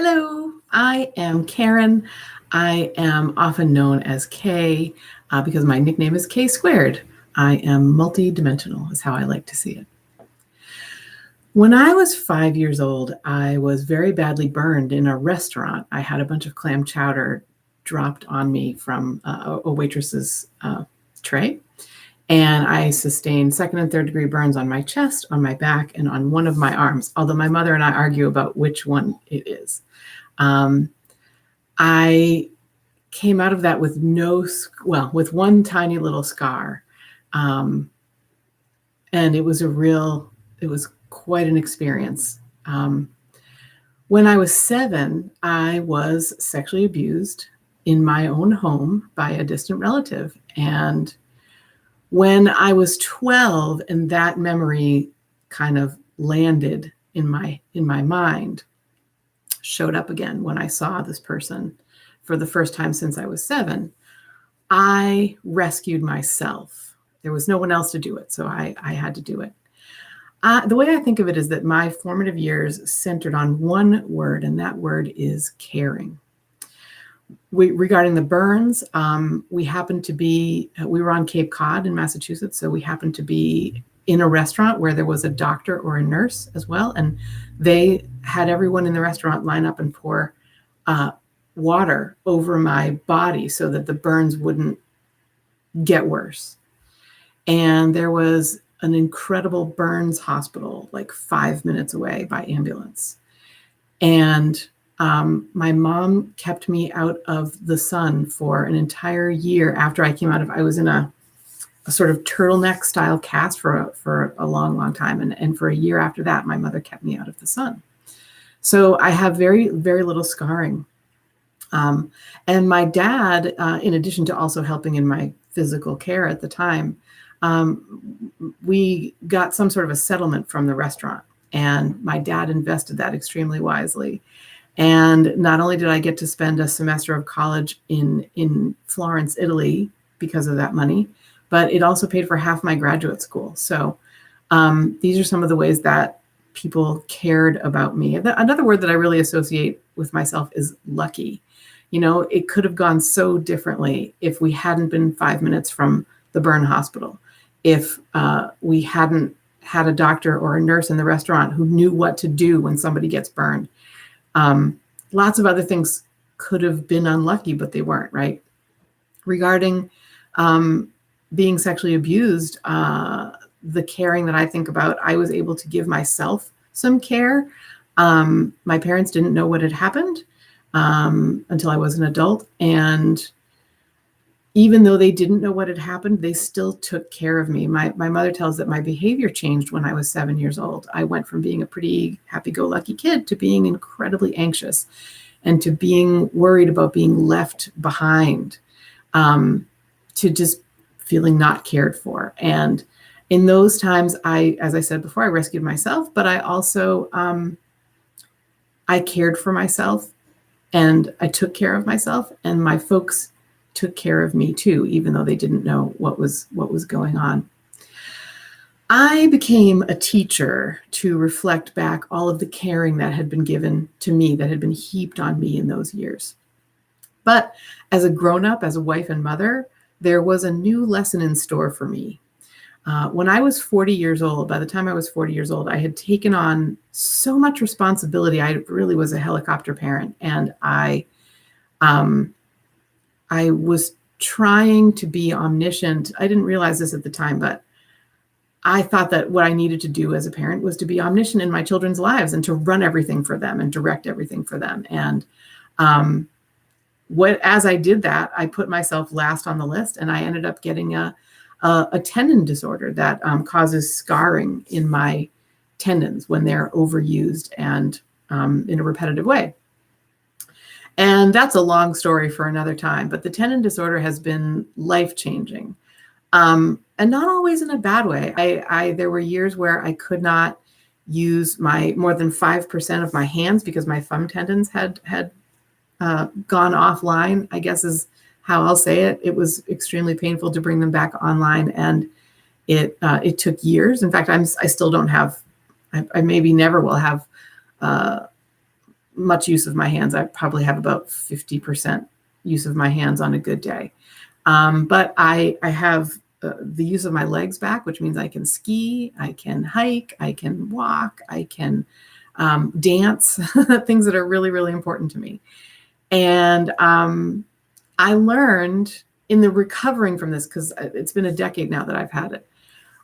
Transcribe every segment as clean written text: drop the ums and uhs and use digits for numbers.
Hello, I am Karen. I am often known as K because my nickname is K squared. I am multidimensional, is how I like to see it. When I was 5 years old, I was very badly burned in a restaurant. I had a bunch of clam chowder dropped on me from a waitress's tray. And I sustained second and third degree burns on my chest, on my back, and on one of my arms, although my mother and I argue about which one it is. I came out of that with with one tiny little scar. And it was quite an experience. When I was 7, I was sexually abused in my own home by a distant relative. And when I was 12 and that memory kind of landed in my mind, showed up again when I saw this person for the first time since I was 7, I rescued myself. There was no one else to do it, so I had to do it. The way I think of it is that my formative years centered on one word, and that word is caring. Regarding the burns, we were on Cape Cod in Massachusetts, so we happened to be in a restaurant where there was a doctor or a nurse as well, and they had everyone in the restaurant line up and pour water over my body so that the burns wouldn't get worse. And there was an incredible burns hospital like 5 minutes away by ambulance. And my mom kept me out of the sun for an entire year after I came out of, I was in a sort of turtleneck style cast for a long, long time. And for a year after that, my mother kept me out of the sun. So I have very, very little scarring. And my dad, in addition to also helping in my physical care at the time, we got some sort of a settlement from the restaurant. And my dad invested that extremely wisely. And not only did I get to spend a semester of college in Florence, Italy, because of that money, but it also paid for half my graduate school. So these are some of the ways that people cared about me. Another word that I really associate with myself is lucky. You know, it could have gone so differently if we hadn't been 5 minutes from the burn hospital, if we hadn't had a doctor or a nurse in the restaurant who knew what to do when somebody gets burned. Lots of other things could have been unlucky, but they weren't, right? Regarding being sexually abused, the caring that I think about, I was able to give myself some care. My parents didn't know what had happened until I was an adult. And even though they didn't know what had happened, they still took care of me. My mother tells that my behavior changed when I was 7 years old. I went from being a pretty happy-go-lucky kid to being incredibly anxious and to being worried about being left behind, to just feeling not cared for. And in those times, as I said before, I rescued myself, but I also, I cared for myself and I took care of myself, and my folks took care of me too, even though they didn't know what was going on. I became a teacher to reflect back all of the caring that had been given to me, that had been heaped on me in those years. But as a grown-up, as a wife and mother, there was a new lesson in store for me. When I was 40 years old, by the time I was 40 years old, I had taken on so much responsibility. I really was a helicopter parent, and I was trying to be omniscient. I didn't realize this at the time, but I thought that what I needed to do as a parent was to be omniscient in my children's lives and to run everything for them and direct everything for them. And as I did that, I put myself last on the list, and I ended up getting a tendon disorder that causes scarring in my tendons when they're overused and in a repetitive way. And that's a long story for another time, but the tendon disorder has been life-changing, and not always in a bad way. There were years where I could not use more than 5% of my hands because my thumb tendons had gone offline, I guess is how I'll say it. It was extremely painful to bring them back online, and it took years. In fact, I still don't have, I maybe never will have much use of my hands. I probably have about 50% use of my hands on a good day. But I have the use of my legs back, which means I can ski, I can hike, I can walk, I can dance, things that are really, really important to me. And I learned in the recovering from this, because it's been a decade now that I've had it,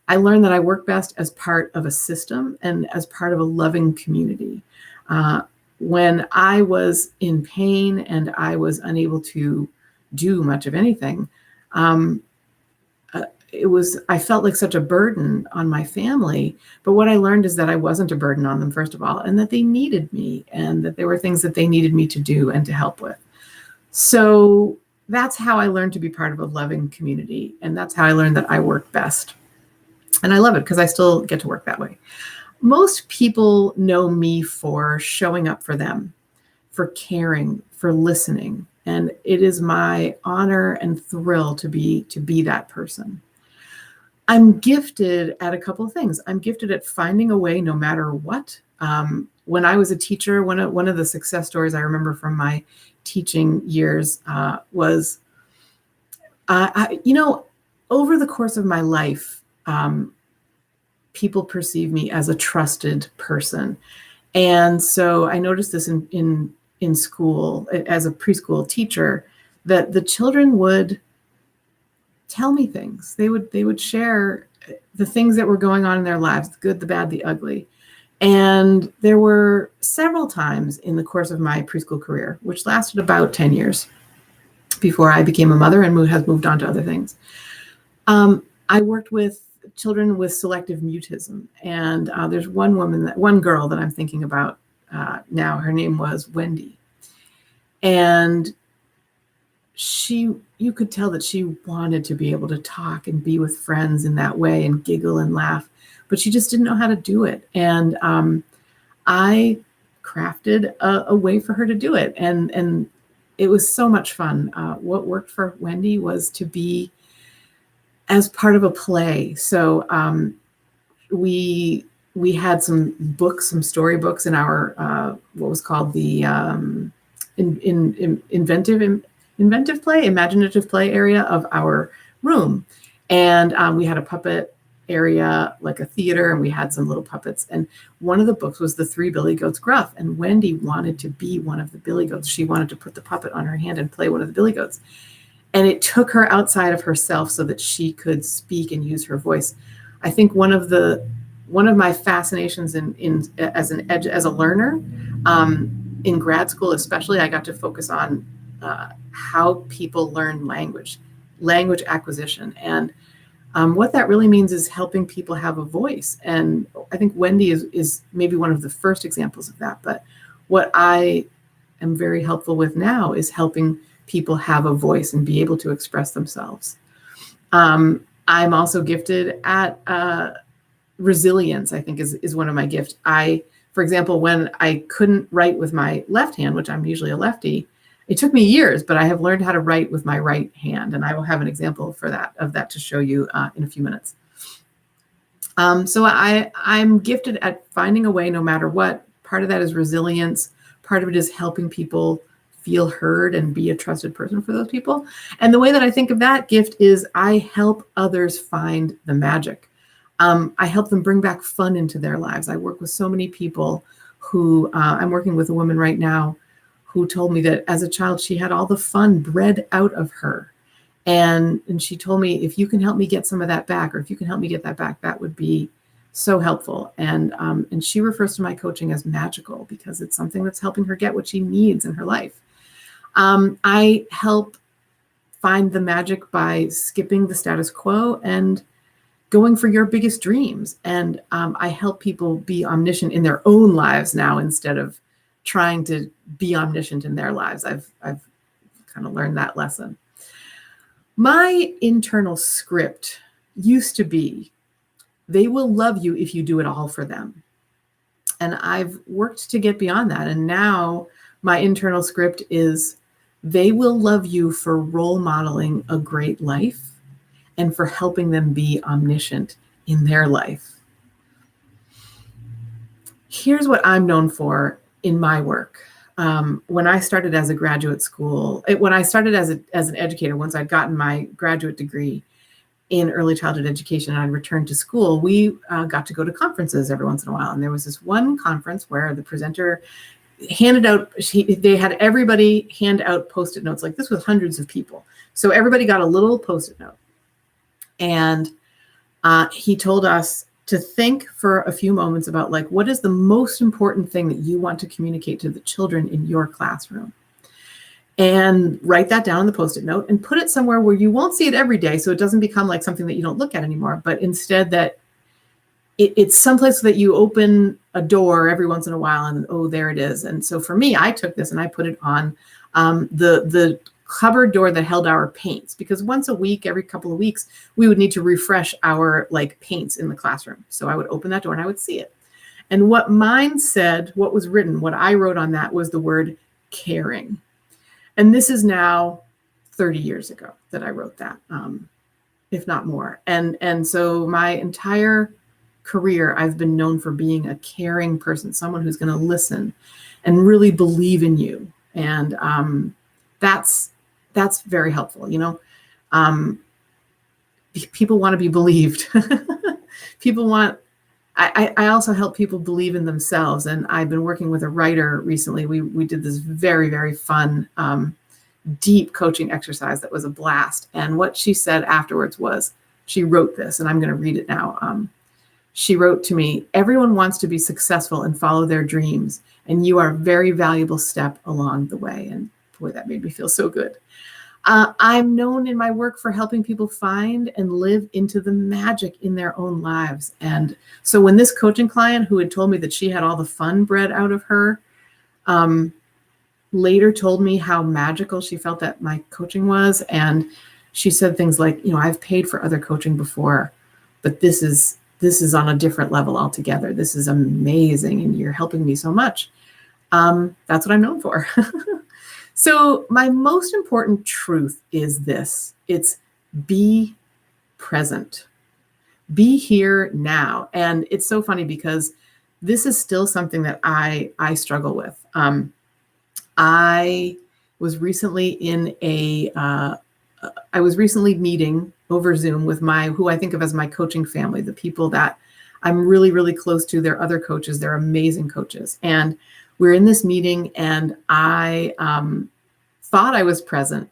I learned that I work best as part of a system and as part of a loving community. When I was in pain and I was unable to do much of anything, I felt like such a burden on my family. But what I learned is that I wasn't a burden on them, first of all, and that they needed me, and that there were things that they needed me to do and to help with. So that's how I learned to be part of a loving community. And that's how I learned that I work best. And I love it because I still get to work that way. Most people know me for showing up for them, for caring, for listening. And it is my honor and thrill to be that person. I'm gifted at a couple of things. I'm gifted at finding a way no matter what. When I was a teacher, one of the success stories I remember from my teaching years was, over the course of my life, people perceive me as a trusted person. And so I noticed this in school as a preschool teacher, that the children would tell me things. They would share the things that were going on in their lives, the good, the bad, the ugly. And there were several times in the course of my preschool career, which lasted about 10 years before I became a mother and has moved on to other things. I worked with children with selective mutism. And there's one girl that I'm thinking about now. Her name was Wendy. And you could tell that she wanted to be able to talk and be with friends in that way and giggle and laugh, but she just didn't know how to do it. And I crafted a way for her to do it. And it was so much fun. What worked for Wendy was to be as part of a play. So we had some books, some storybooks in our what was called the imaginative play area of our room. And we had a puppet area, like a theater, and we had some little puppets. And one of the books was The Three Billy Goats Gruff. And Wendy wanted to be one of the Billy Goats. She wanted to put the puppet on her hand and play one of the Billy Goats. And it took her outside of herself so that she could speak and use her voice. I think one of my fascinations as a learner, in grad school especially, I got to focus on how people learn language acquisition. And what that really means is helping people have a voice. And I think Wendy is maybe one of the first examples of that. But what I am very helpful with now is helping people have a voice and be able to express themselves. I'm also gifted at resilience, I think is one of my gifts. For example, when I couldn't write with my left hand, which I'm usually a lefty, it took me years, but I have learned how to write with my right hand. And I will have an example of that to show you in a few minutes. So I'm gifted at finding a way no matter what. Part of that is resilience. Part of it is helping people feel heard and be a trusted person for those people. And the way that I think of that gift is I help others find the magic. I help them bring back fun into their lives. I work with so many people who, I'm working with a woman right now who told me that as a child, she had all the fun bred out of her. And she told me, if you can help me get some of that back, or if you can help me get that back, that would be so helpful. And she refers to my coaching as magical because it's something that's helping her get what she needs in her life. I help find the magic by skipping the status quo and going for your biggest dreams. And I help people be omniscient in their own lives now instead of trying to be omniscient in their lives. I've kind of learned that lesson. My internal script used to be, they will love you if you do it all for them. And I've worked to get beyond that. And now my internal script is, they will love you for role modeling a great life and for helping them be omniscient in their life. Here's what I'm known for in my work. when I started as a graduate school, when I started as an educator, once I'd gotten my graduate degree in early childhood education and I'd returned to school, we got to go to conferences every once in a while. And there was this one conference where the presenter handed out, they had everybody hand out Post-it notes, like this was hundreds of people. So everybody got a little Post-it note. And he told us to think for a few moments about like, what is the most important thing that you want to communicate to the children in your classroom? And write that down on the Post-it note and put it somewhere where you won't see it every day. So it doesn't become like something that you don't look at anymore, but instead that it's someplace that you open a door every once in a while and, oh, there it is. And so for me, I took this and I put it on the cupboard door that held our paints, because once a week, every couple of weeks, we would need to refresh our like paints in the classroom. So I would open that door and I would see it. And what mine said, what was written, what I wrote on that was the word caring. And this is now 30 years ago that I wrote that, if not more. And so my entire career, I've been known for being a caring person, someone who's going to listen and really believe in you. And that's very helpful. You know, people want to be believed. People want. I also help people believe in themselves. And I've been working with a writer recently. We did this very, very fun, deep coaching exercise that was a blast. And what she said afterwards was, she wrote this, and I'm going to read it now. She wrote to me, everyone wants to be successful and follow their dreams, and you are a very valuable step along the way. And boy, that made me feel so good. I'm known in my work for helping people find and live into the magic in their own lives. And so when this coaching client who had told me that she had all the fun bred out of her, later told me how magical she felt that my coaching was. And she said things like, you know, I've paid for other coaching before, but this is on a different level altogether. This is amazing. And you're helping me so much. That's what I'm known for. So my most important truth is this. It's be present. Be here now. And it's so funny because this is still something that I struggle with. I was recently meeting over Zoom with who I think of as my coaching family, the people that I'm really, really close to. They're other coaches. They're amazing coaches. And we're in this meeting and I thought I was present,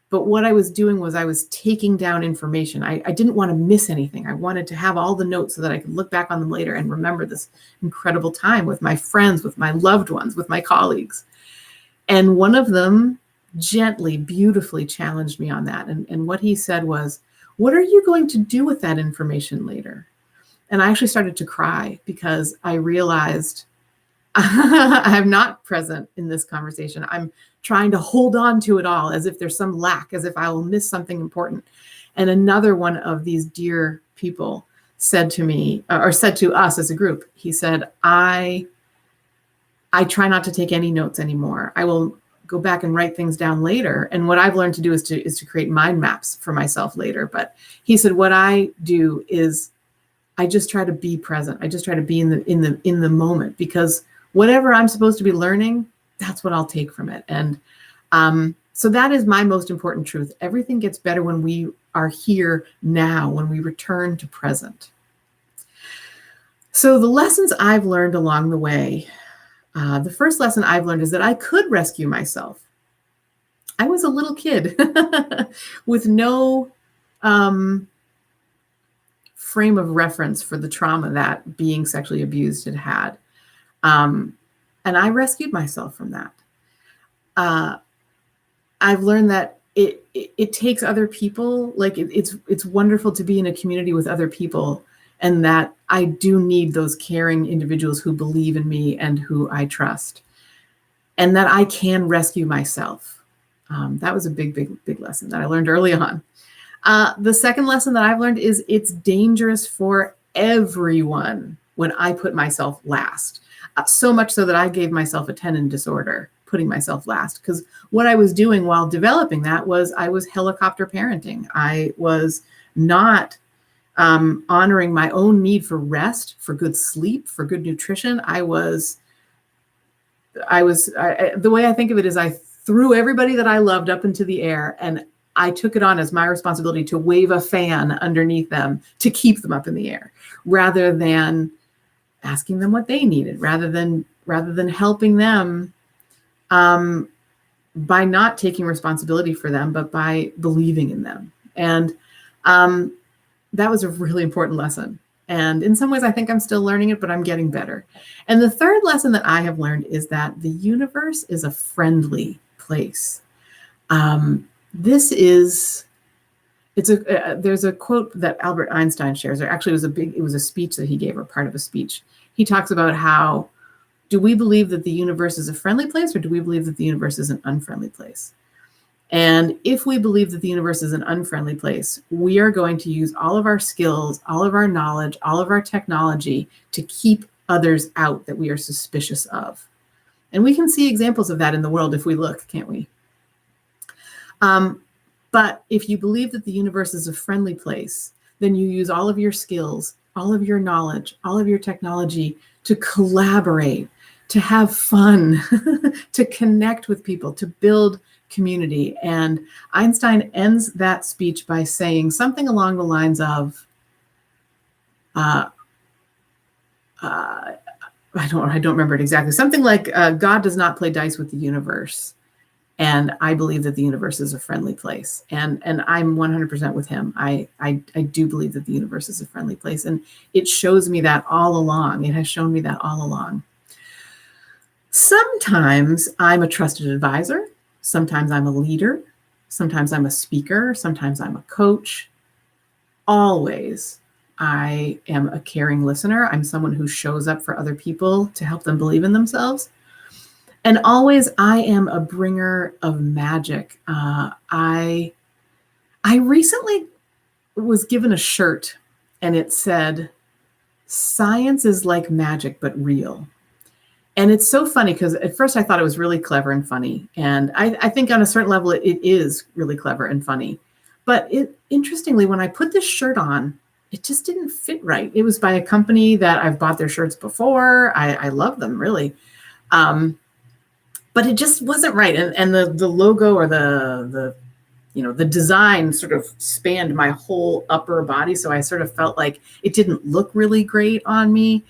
but what I was doing was I was taking down information. I didn't want to miss anything. I wanted to have all the notes so that I could look back on them later and remember this incredible time with my friends, with my loved ones, with my colleagues. And one of them gently, beautifully challenged me on that. And what he said was, what are you going to do with that information later? And I actually started to cry because I realized I'm not present in this conversation. I'm trying to hold on to it all as if there's some lack, as if I will miss something important. And another one of these dear people said to me, or said to us as a group, he said, I try not to take any notes anymore. I will go back and write things down later. And what I've learned to do is to create mind maps for myself later. But he said, what I do is I just try to be present. I just try to be in the moment, because whatever I'm supposed to be learning, that's what I'll take from it. And so that is my most important truth. Everything gets better when we are here now, when we return to present. So the lessons I've learned along the way, the first lesson I've learned is that I could rescue myself. I was a little kid with no frame of reference for the trauma that being sexually abused had. And I rescued myself from that. I've learned that it takes other people. Like it's wonderful to be in a community with other people, and that I do need those caring individuals who believe in me and who I trust, and that I can rescue myself. That was a big lesson that I learned early on. The second lesson that I've learned is it's dangerous for everyone when I put myself last. So much so that I gave myself a tendon disorder, putting myself last, because what I was doing while developing that was I was helicopter parenting. I was not honoring my own need for rest, for good sleep, for good nutrition. I was the way I think of it is I threw everybody that I loved up into the air, and I took it on as my responsibility to wave a fan underneath them to keep them up in the air, rather than asking them what they needed, rather than helping them by not taking responsibility for them, but by believing in them. And that was a really important lesson. And in some ways, I think I'm still learning it, but I'm getting better. And the third lesson that I have learned is that the universe is a friendly place. There's a quote that Albert Einstein shares, or actually it was a speech that he gave, or part of a speech. He talks about how, do we believe that the universe is a friendly place, or do we believe that the universe is an unfriendly place? And if we believe that the universe is an unfriendly place, we are going to use all of our skills, all of our knowledge, all of our technology to keep others out that we are suspicious of. And we can see examples of that in the world if we look, can't we? But if you believe that the universe is a friendly place, then you use all of your skills, all of your knowledge, all of your technology to collaborate, to have fun, to connect with people, to build community. And Einstein ends that speech by saying something along the lines of, I don't remember it exactly. Something like, God does not play dice with the universe, and I believe that the universe is a friendly place. And I'm 100% with him. I do believe that the universe is a friendly place, and it shows me that all along. It has shown me that all along. Sometimes I'm a trusted advisor. Sometimes I'm a leader. Sometimes I'm a speaker. Sometimes I'm a coach. Always, I am a caring listener. I'm someone who shows up for other people to help them believe in themselves. And always, I am a bringer of magic. I recently was given a shirt, and it said, "Science is like magic, but real." And it's so funny because at first I thought it was really clever and funny. And I think on a certain level, it is really clever and funny. But interestingly, when I put this shirt on, it just didn't fit right. It was by a company that I've bought their shirts before. I love them, really. But it just wasn't right. And the logo, or the design sort of spanned my whole upper body. So I sort of felt like it didn't look really great on me.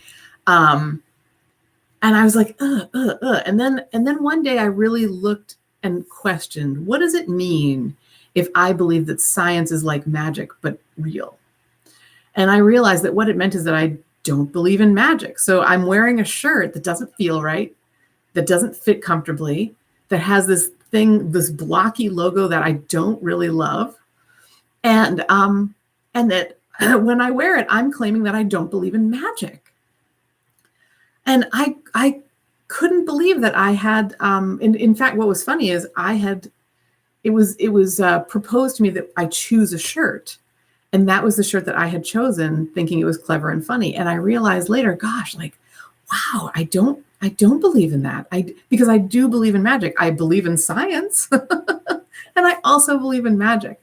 And I was like, And then one day I really looked and questioned, what does it mean if I believe that science is like magic, but real? And I realized that what it meant is that I don't believe in magic. So I'm wearing a shirt that doesn't feel right, that doesn't fit comfortably, that has this blocky logo that I don't really love. And that when I wear it, I'm claiming that I don't believe in magic. And I couldn't believe that I had, in fact, what was funny is it was proposed to me that I choose a shirt. And that was the shirt that I had chosen, thinking it was clever and funny. And I realized later, gosh, like, wow, I don't believe in that. Because I do believe in magic. I believe in science, and I also believe in magic.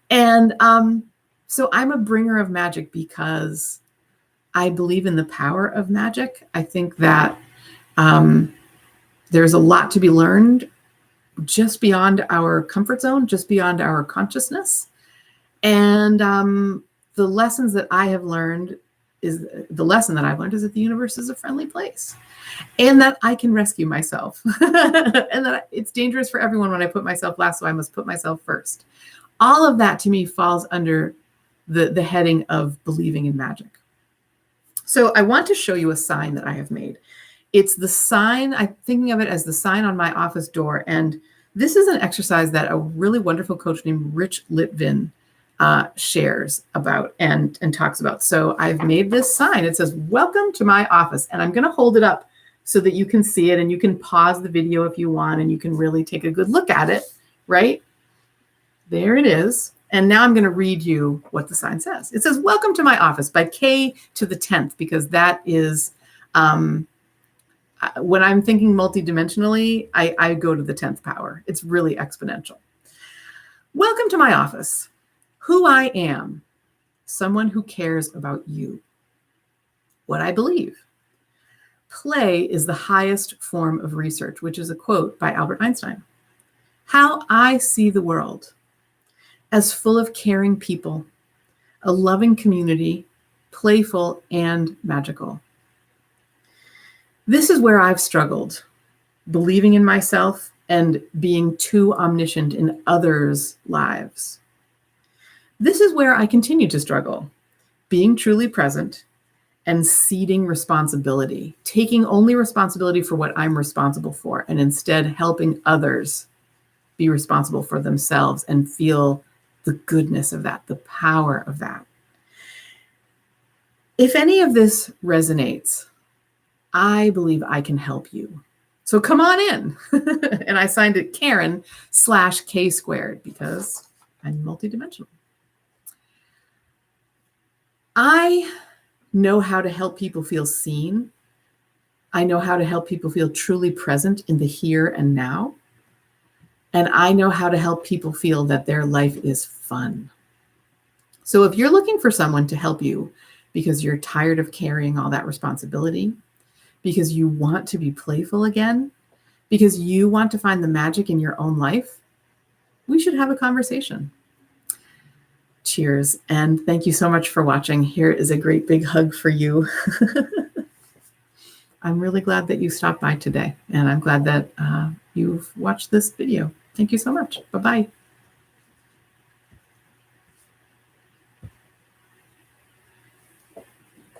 And so I'm a bringer of magic because I believe in the power of magic. I think that there's a lot to be learned just beyond our comfort zone, just beyond our consciousness. And the lesson that I've learned is that the universe is a friendly place, and that I can rescue myself, and that it's dangerous for everyone when I put myself last, so I must put myself first. All of that to me falls under the heading of believing in magic. So I want to show you a sign that I have made. It's the sign, I'm thinking of it as the sign on my office door. And this is an exercise that a really wonderful coach named Rich Litvin shares about and talks about. So I've made this sign. It says, "Welcome to my office." And I'm going to hold it up so that you can see it, and you can pause the video if you want, and you can really take a good look at it, right? There it is. And now I'm going to read you what the sign says. It says, "Welcome to my office," by K to the 10th, because that is, when I'm thinking multidimensionally, I go to the 10th power. It's really exponential. "Welcome to my office. Who I am, someone who cares about you. What I believe, Play is the highest form of research, which is a quote by Albert Einstein. How I see the world as full of caring people, a loving community, playful and magical. This is where I've struggled, believing in myself and being too omniscient in others' lives. This is where I continue to struggle, being truly present and ceding responsibility, taking only responsibility for what I'm responsible for, and instead helping others be responsible for themselves and feel the goodness of that, the power of that. If any of this resonates, I believe I can help you. So come on in. And I signed it Karen/K² because I'm multidimensional. I know how to help people feel seen. I know how to help people feel truly present in the here and now. And I know how to help people feel that their life is fun. So if you're looking for someone to help you because you're tired of carrying all that responsibility, because you want to be playful again, because you want to find the magic in your own life, we should have a conversation. Cheers, and thank you so much for watching. Here is a great big hug for you. I'm really glad that you stopped by today, and I'm glad that you've watched this video. Thank you so much. Bye-bye.